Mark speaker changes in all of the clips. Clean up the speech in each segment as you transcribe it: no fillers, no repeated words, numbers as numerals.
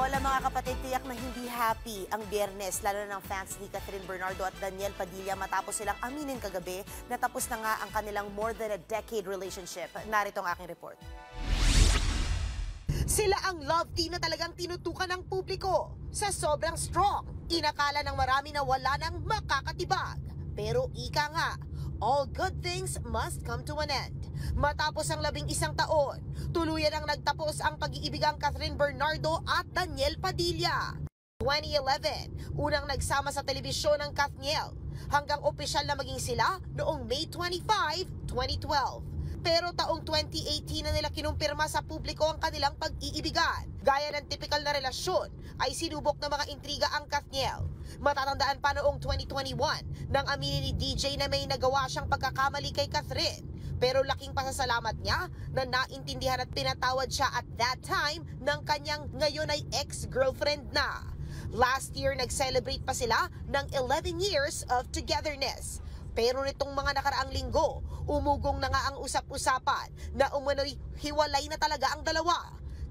Speaker 1: Hola mga kapatid, tiyak na hindi happy ang Biyernes, lalo na ng fans ni Catherine Bernardo at Daniel Padilla matapos silang aminin kagabi na tapos na nga ang kanilang more than a decade relationship. Narito ang aking report. Sila ang love team na talagang tinutukan ng publiko. Sa sobrang strong, inakala ng marami na wala nang makakatibag. Pero ika nga, all good things must come to an end. Matapos ang 11 taon, tuluyan ang nagtapos ang pag-iibigang Catherine Bernardo at Daniel Padilla. 2011, unang nagsama sa telebisyon ng Kathniel, hanggang opisyal na maging sila noong May 25, 2012. Pero taong 2018 na nila kinumpirma sa publiko ang kanilang pag-iibigan. Gaya ng typical na relasyon, ay sinubok ng mga intriga ang Kathniel. Matatandaan pa noong 2021 nang aminin ni DJ na may nagawa siyang pagkakamali kay Catherine. Pero laking pasasalamat niya na naintindihan at pinatawad siya at that time ng kanyang ngayon ay ex-girlfriend na. Last year, nag-celebrate pa sila ng 11 years of togetherness. Pero nitong mga nakaraang linggo, umugong na nga ang usap-usapan na umano'y hiwalay na talaga ang dalawa.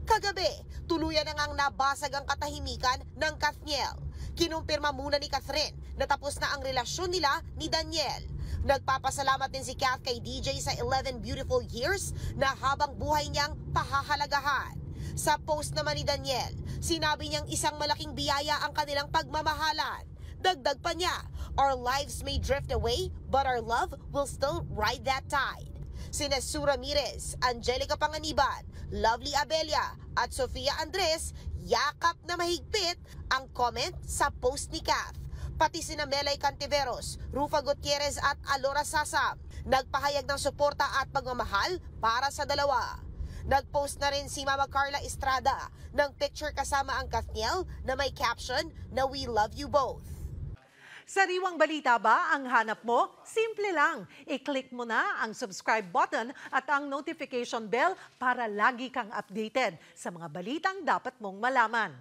Speaker 1: Kagabi, tuluyan na ngang nabasag ang katahimikan ng Kathniel. Kinumpirma muna ni Catherine na tapos na ang relasyon nila ni Daniel. Nagpapasalamat din si Kath kay DJ sa 11 beautiful years na habang buhay niyang pahahalagahan. Sa post naman ni Daniel, sinabi niyang isang malaking biyaya ang kanilang pagmamahalan. Dagdag pa niya, our lives may drift away, but our love will still ride that tide. Sina Sue Ramirez, Angelica Panganiban, Lovely Abella at Sofia Andres, yakap na mahigpit ang comment sa post ni Kath. Pati sina Melay Cantiveros, Rufa Gutierrez at Alora Sasam, nagpahayag ng suporta at pagmamahal para sa dalawa. Nagpost na rin si Mama Carla Estrada ng picture kasama ang Kathniel na may caption na "We love you both."
Speaker 2: Sariwang balita ba ang hanap mo? Simple lang. I-click mo na ang subscribe button at ang notification bell para lagi kang updated sa mga balitang dapat mong malaman.